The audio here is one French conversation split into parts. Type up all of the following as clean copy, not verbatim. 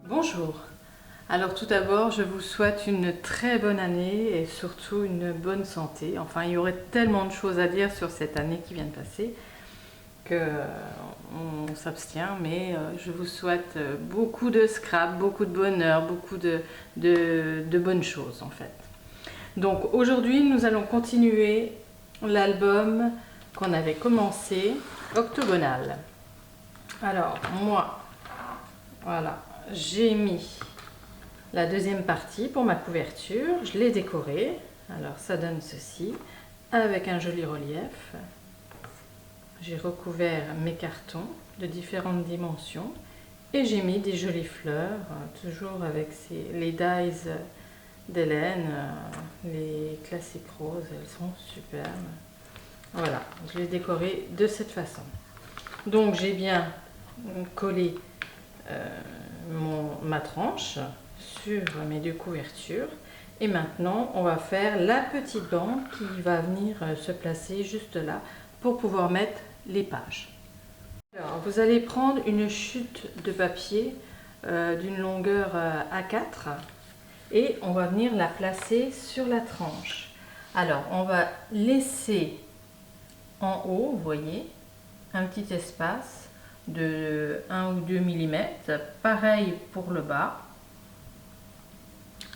Bonjour. Alors tout d'abord, je vous souhaite une très bonne année et surtout une bonne santé. Enfin, il y aurait tellement de choses à dire sur cette année qui vient de passer que on s'abstient, mais je vous souhaite beaucoup de scrap, beaucoup de bonheur, beaucoup de bonnes choses en fait. Donc aujourd'hui, nous allons continuer l'album qu'on avait commencé, Octogonal. Alors moi, voilà, j'ai mis la deuxième partie pour ma couverture, je l'ai décorée. Alors ça donne ceci, avec un joli relief. J'ai recouvert mes cartons de différentes dimensions et j'ai mis des jolies fleurs, toujours avec les dies d'Hélène, les classiques roses, elles sont superbes. Voilà, je l'ai décoré de cette façon. Donc j'ai bien collé ma tranche sur mes deux couvertures et maintenant on va faire la petite bande qui va venir se placer juste là pour pouvoir mettre les pages. Alors vous allez prendre une chute de papier d'une longueur A4 et on va venir la placer sur la tranche. Alors on va laisser en haut, vous voyez, un petit espace de 1 ou 2 mm, pareil pour le bas,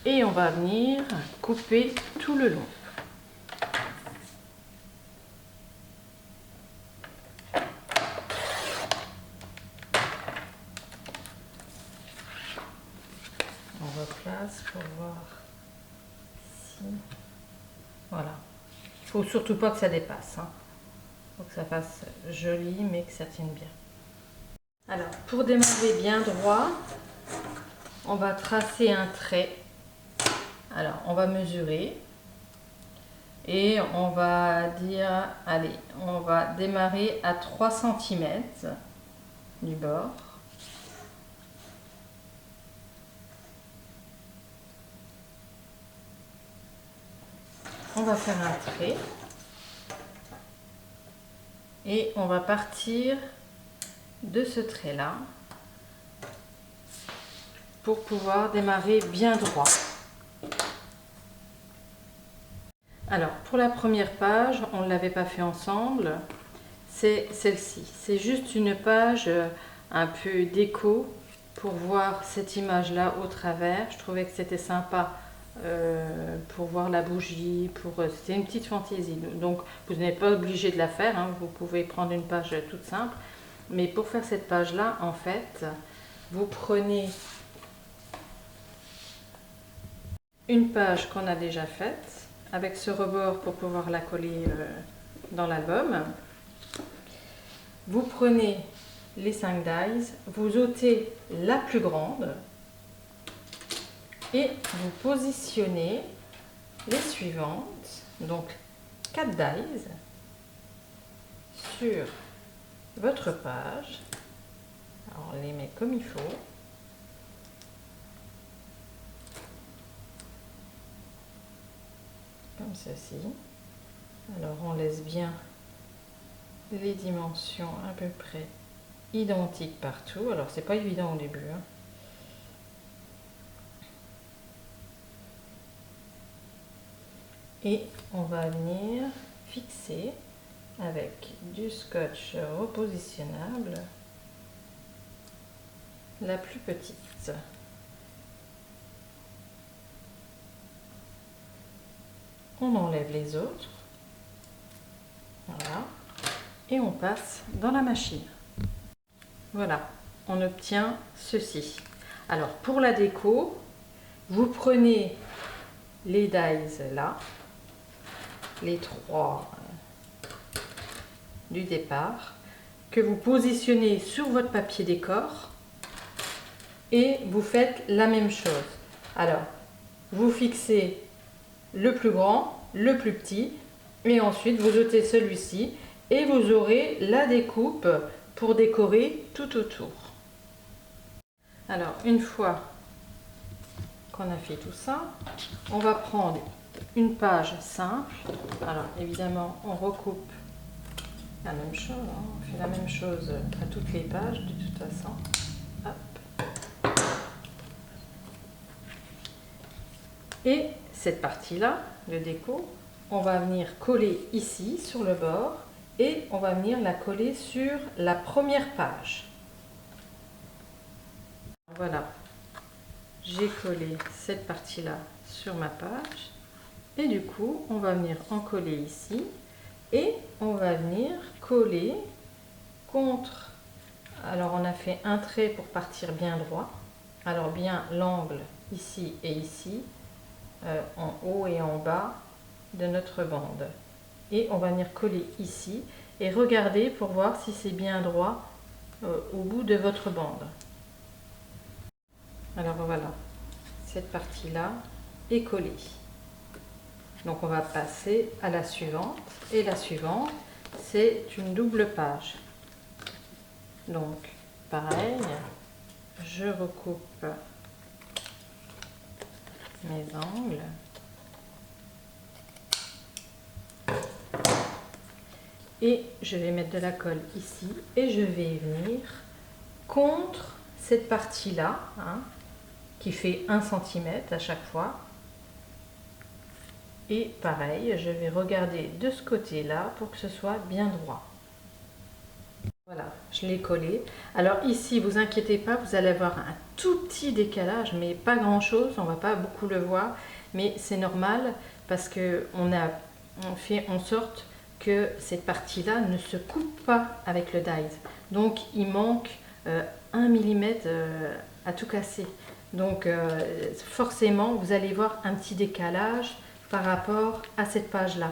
et on va venir couper tout le long. On replace pour voir si... Voilà. Il ne faut surtout pas que ça dépasse. Il faut que ça fasse joli, mais que ça tienne bien. Alors, pour démarrer bien droit, on va tracer un trait. Alors, on va mesurer. Et on va dire, allez, on va démarrer à 3 cm du bord. On va faire un trait et on va partir de ce trait là pour pouvoir démarrer bien droit. Alors pour la première page, on ne l'avait pas fait ensemble, c'est celle-ci. C'est juste une page un peu déco pour voir cette image là au travers. Je trouvais que c'était sympa. Pour voir la bougie, c'était une petite fantaisie. Donc vous n'êtes pas obligé de la faire, hein, vous pouvez prendre une page toute simple. Mais pour faire cette page là, en fait, vous prenez une page qu'on a déjà faite, avec ce rebord pour pouvoir la coller dans l'album. Vous prenez les 5 dies, vous ôtez la plus grande, et vous positionnez les suivantes, donc 4 dies sur votre page. Alors on les met comme il faut. Comme ceci. Alors on laisse bien les dimensions à peu près identiques partout. Alors c'est pas évident au début, hein. Et on va venir fixer avec du scotch repositionnable la plus petite. On enlève les autres. Voilà. Et on passe dans la machine. Voilà, on obtient ceci. Alors pour la déco, vous prenez les dies là, les 3 du départ, que vous positionnez sur votre papier décor et vous faites la même chose. Alors, vous fixez le plus grand, le plus petit, et ensuite vous ôtez celui-ci et vous aurez la découpe pour décorer tout autour. Alors, une fois qu'on a fait tout ça, on va prendre une page simple. Alors évidemment on recoupe La même chose, hein. On fait la même chose à toutes les pages de toute façon. Hop. Et cette partie-là, le déco, on va venir coller ici sur le bord et on va venir la coller sur la première page. Voilà, j'ai collé cette partie-là sur ma page et du coup on va venir en coller ici et on va venir coller contre. Alors on a fait un trait pour partir bien droit, alors bien l'angle ici et ici, en haut et en bas de notre bande, et on va venir coller ici et regarder pour voir si c'est bien droit au bout de votre bande. Alors voilà, cette partie là est collée, donc on va passer à la suivante, et la suivante c'est une double page. Donc pareil, je recoupe mes angles et je vais mettre de la colle ici et je vais venir contre cette partie là, hein, qui fait 1 cm à chaque fois, et pareil je vais regarder de ce côté là pour que ce soit bien droit. Voilà, je l'ai collé. Alors ici, vous inquiétez pas, vous allez avoir un tout petit décalage, mais pas grand chose, on va pas beaucoup le voir, mais c'est normal parce que on fait en sorte que cette partie là ne se coupe pas avec le dies, donc il manque 1 mm à tout casser, donc forcément vous allez voir un petit décalage par rapport à cette page là.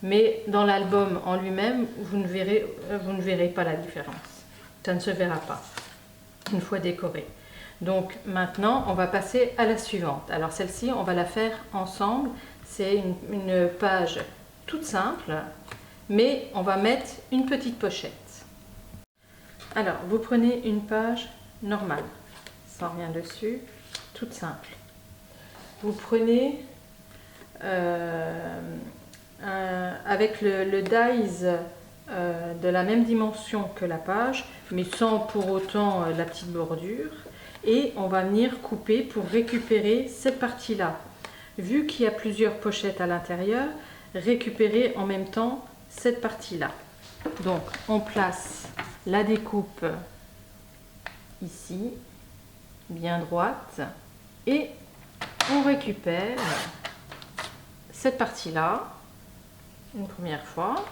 Mais dans l'album en lui-même, vous ne verrez pas la différence. Ça ne se verra pas une fois décoré. Donc maintenant, on va passer à la suivante. Alors celle-ci, on va la faire ensemble. C'est une page toute simple, mais on va mettre une petite pochette. Alors, vous prenez une page normale, sans rien dessus, toute simple. Vous prenez... avec le dies de la même dimension que la page, mais sans pour autant la petite bordure, et on va venir couper pour récupérer cette partie là. Vu qu'il y a plusieurs pochettes à l'intérieur, récupérer en même temps cette partie là. Donc on place la découpe ici, bien droite, et on récupère cette partie là une première fois,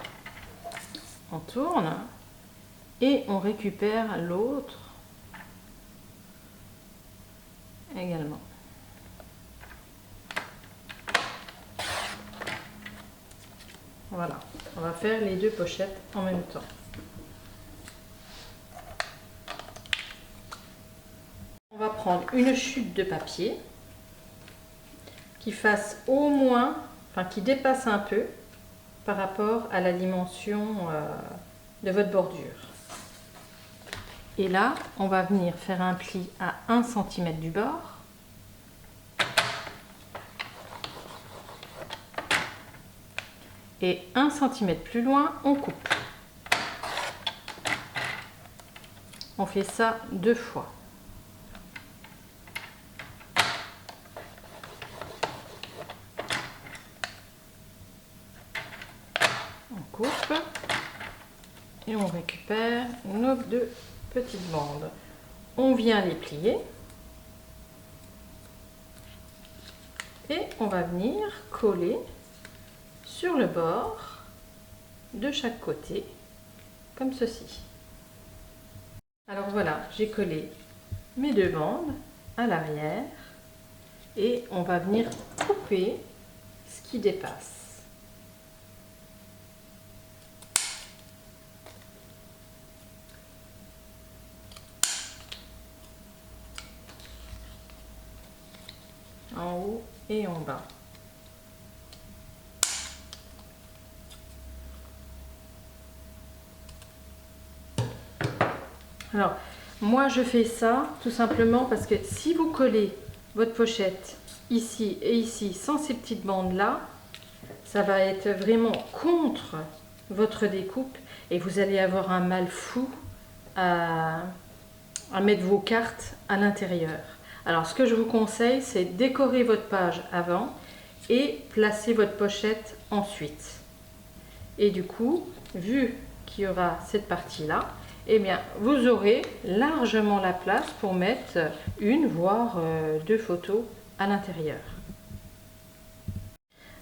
on tourne et on récupère l'autre également. Voilà, on va faire les deux pochettes en même temps. On va prendre une chute de papier qui fasse au moins, enfin qui dépasse un peu par rapport à la dimension de votre bordure. Et là, on va venir faire un pli à 1 cm du bord. Et 1 cm plus loin, on coupe. On fait ça 2 fois. On coupe et on récupère nos deux petites bandes. On vient les plier et on va venir coller sur le bord de chaque côté comme ceci. Alors voilà, j'ai collé mes deux bandes à l'arrière et on va venir couper ce qui dépasse. En haut et en bas. Alors, moi je fais ça tout simplement parce que si vous collez votre pochette ici et ici sans ces petites bandes là, ça va être vraiment contre votre découpe et vous allez avoir un mal fou à mettre vos cartes à l'intérieur. Alors ce que je vous conseille, c'est décorer votre page avant et placer votre pochette ensuite. Et du coup, vu qu'il y aura cette partie-là, eh bien, vous aurez largement la place pour mettre une, voire deux photos à l'intérieur.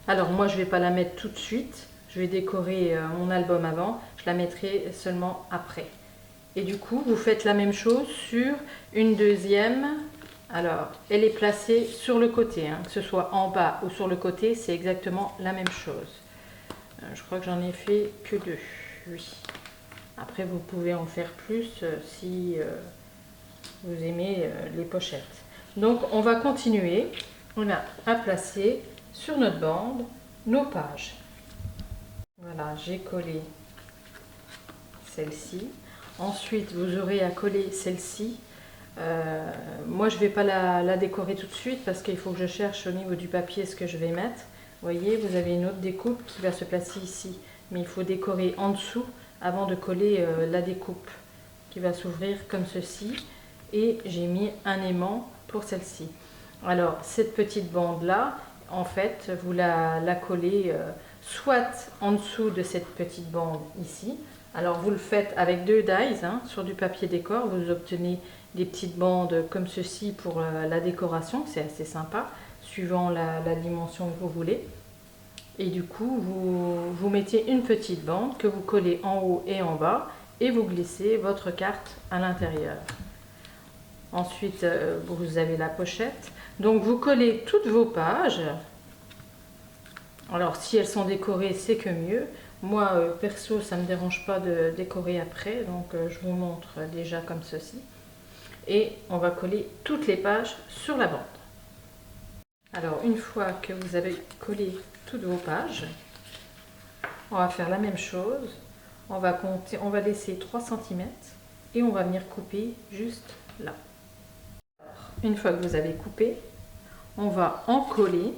Alors moi, je ne vais pas la mettre tout de suite. Je vais décorer mon album avant. Je la mettrai seulement après. Et du coup, vous faites la même chose sur une deuxième. Alors, elle est placée sur le côté, hein, que ce soit en bas ou sur le côté, c'est exactement la même chose. Je crois que j'en ai fait que deux, oui. Après, vous pouvez en faire plus si vous aimez les pochettes. Donc, on va continuer. On a à placer sur notre bande nos pages. Voilà, j'ai collé celle-ci. Ensuite, vous aurez à coller celle-ci. Moi, je ne vais pas la décorer tout de suite parce qu'il faut que je cherche au niveau du papier ce que je vais mettre. Vous voyez, vous avez une autre découpe qui va se placer ici. Mais il faut décorer en dessous avant de coller la découpe qui va s'ouvrir comme ceci. Et j'ai mis un aimant pour celle-ci. Alors, cette petite bande-là, en fait, vous la collez soit en dessous de cette petite bande ici. Alors, vous le faites avec deux dies hein, sur du papier décor. Vous obtenez des petites bandes comme ceci pour la décoration. C'est assez sympa, suivant la dimension que vous voulez. Et du coup, vous mettez une petite bande que vous collez en haut et en bas et vous glissez votre carte à l'intérieur. Ensuite, vous avez la pochette. Donc, vous collez toutes vos pages. Alors, si elles sont décorées, c'est que mieux. Moi, perso, ça ne me dérange pas de décorer après. Donc, je vous montre déjà comme ceci. Et on va coller toutes les pages sur la bande. Alors, une fois que vous avez collé toutes vos pages, on va faire la même chose. On va compter, on va laisser 3 cm et on va venir couper juste là. Une fois que vous avez coupé, on va en coller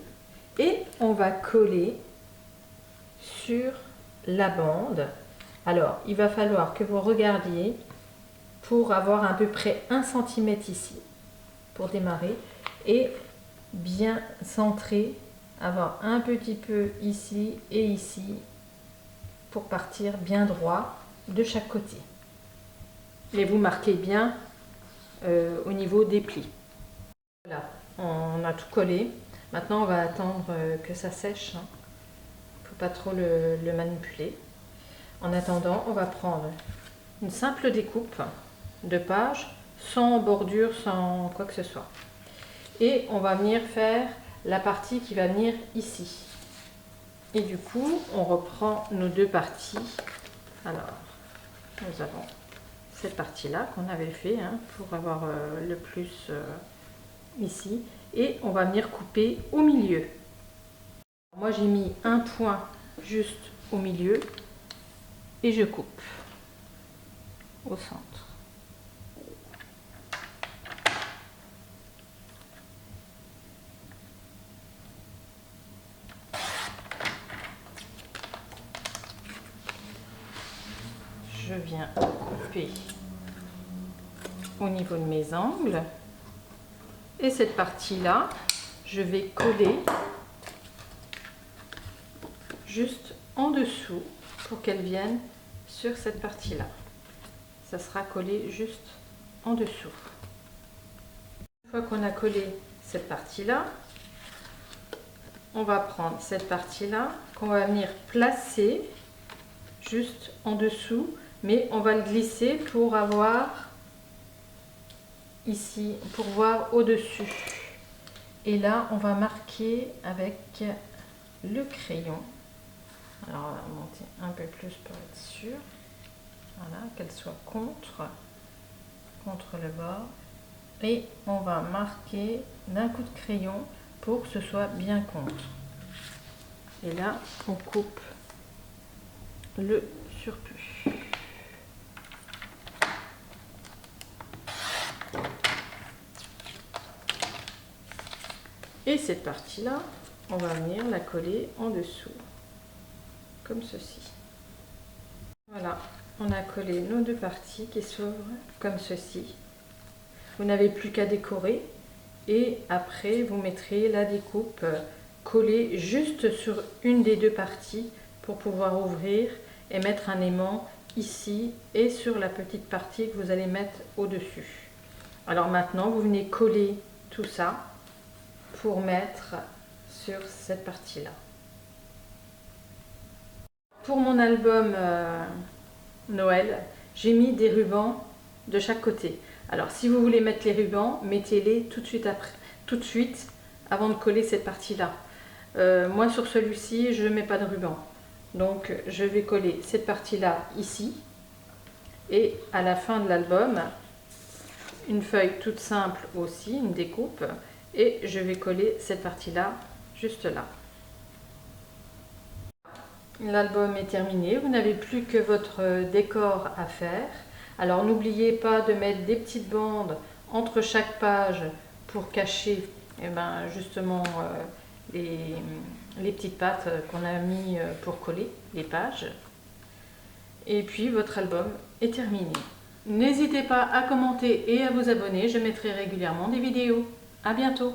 et on va coller sur la bande. Alors, il va falloir que vous regardiez pour avoir à peu près 1 cm ici pour démarrer et bien centrer, avoir un petit peu ici et ici pour partir bien droit de chaque côté. Et vous marquez bien au niveau des plis. Voilà, on a tout collé. Maintenant, on va attendre que ça sèche. Il ne faut pas trop le manipuler. En attendant, on va prendre une simple découpe de pages, sans bordure, sans quoi que ce soit. Et on va venir faire la partie qui va venir ici. Et du coup, on reprend nos deux parties. Alors, nous avons cette partie-là qu'on avait fait hein, pour avoir le plus ici. Et on va venir couper au milieu. Moi, j'ai mis un point juste au milieu et je coupe au centre. Je viens couper au niveau de mes angles et cette partie là je vais coller juste en dessous pour qu'elle vienne sur cette partie là. Ça sera collé juste en dessous. Une fois qu'on a collé cette partie là, on va prendre cette partie là qu'on va venir placer juste en dessous, mais on va le glisser pour avoir ici, pour voir au-dessus. Et là, on va marquer avec le crayon. Alors, on va monter un peu plus pour être sûr. Voilà, qu'elle soit contre le bord. Et on va marquer d'un coup de crayon pour que ce soit bien contre. Et là, on coupe le surplus. Et cette partie-là, on va venir la coller en dessous, comme ceci. On a collé nos deux parties qui s'ouvrent comme ceci. Vous n'avez plus qu'à décorer et après vous mettrez la découpe collée juste sur une des deux parties pour pouvoir ouvrir et mettre un aimant ici et sur la petite partie que vous allez mettre au-dessus. Alors maintenant vous venez coller tout ça pour mettre sur cette partie-là. Pour mon album Noël, j'ai mis des rubans de chaque côté. Alors si vous voulez mettre les rubans, mettez-les tout de suite après, tout de suite avant de coller cette partie-là. Moi sur celui-ci, je ne mets pas de ruban. Donc je vais coller cette partie-là ici et à la fin de l'album, une feuille toute simple aussi, une découpe, et je vais coller cette partie-là juste là. L'album est terminé, vous n'avez plus que votre décor à faire. Alors n'oubliez pas de mettre des petites bandes entre chaque page pour cacher justement les petites pattes qu'on a mis pour coller les pages. Et puis votre album est terminé. N'hésitez pas à commenter et à vous abonner, je mettrai régulièrement des vidéos. À bientôt!